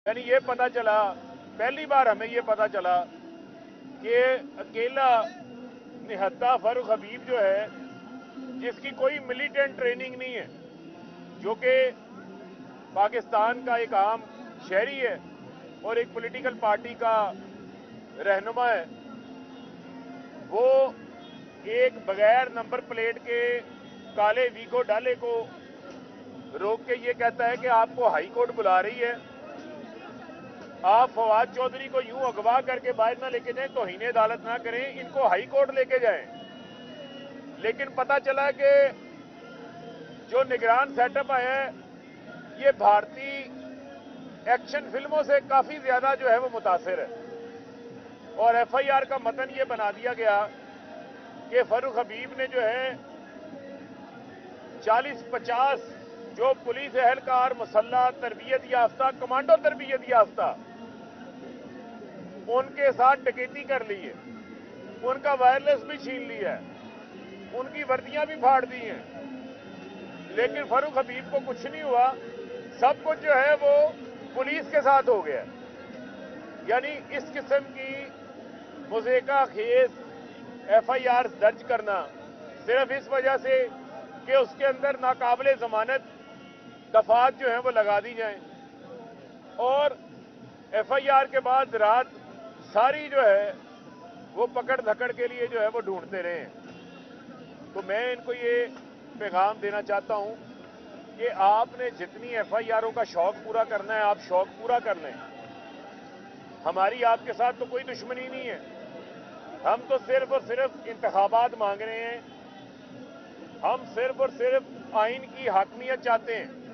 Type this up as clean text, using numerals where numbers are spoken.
यानी ये पता चला, पहली बार हमें ये पता चला कि अकेला निहत्था फारूक हबीब जो है, जिसकी कोई मिलिटेंट ट्रेनिंग नहीं है, जो कि पाकिस्तान का एक आम शहरी है और एक पॉलिटिकल पार्टी का रहनुमा है, वो एक बगैर नंबर प्लेट के काले वीगो डाले को रोक के ये कहता है कि आपको हाई कोर्ट बुला रही है, आप फवाद चौधरी को यूं अगवा करके बाहर ना लेके जाएं, तौहीन अदालत ना करें, इनको हाई कोर्ट लेके जाएं। लेकिन पता चला कि जो निगरान सेटअप है ये भारतीय एक्शन फिल्मों से काफी ज्यादा जो है वो मुतासिर है, और एफआईआर का मतन ये बना दिया गया कि फारूक हबीब ने जो है 40-50 जो पुलिस एहलकार, मुसल्ला, तरबियत याफ्ता, कमांडो तरबियत याफ्ता, उनके साथ डकैती कर ली है, उनका वायरलेस भी छीन लिया है, उनकी वर्दियां भी फाड़ दी हैं, लेकिन फारूक हबीब को कुछ नहीं हुआ। सब कुछ जो है वो पुलिस के साथ हो गया। यानी इस किस्म की मुज़ेका खेज एफआईआर दर्ज करना सिर्फ इस वजह से कि उसके अंदर नाकाबिले जमानत दफात जो है वो लगा दी जाएं, और एफआईआर के बाद रात सारी जो है वो पकड़ धकड़ के लिए जो है वो ढूंढते रहे हैं। तो मैं इनको ये पैगाम देना चाहता हूं कि आपने जितनी एफआईआरों का शौक पूरा करना है, आप शौक पूरा कर लें। हमारी आपके साथ तो कोई दुश्मनी नहीं है, हम तो सिर्फ और सिर्फ इंतखाबात मांग रहे हैं, हम सिर्फ और सिर्फ आइन की हाकमियत चाहते हैं।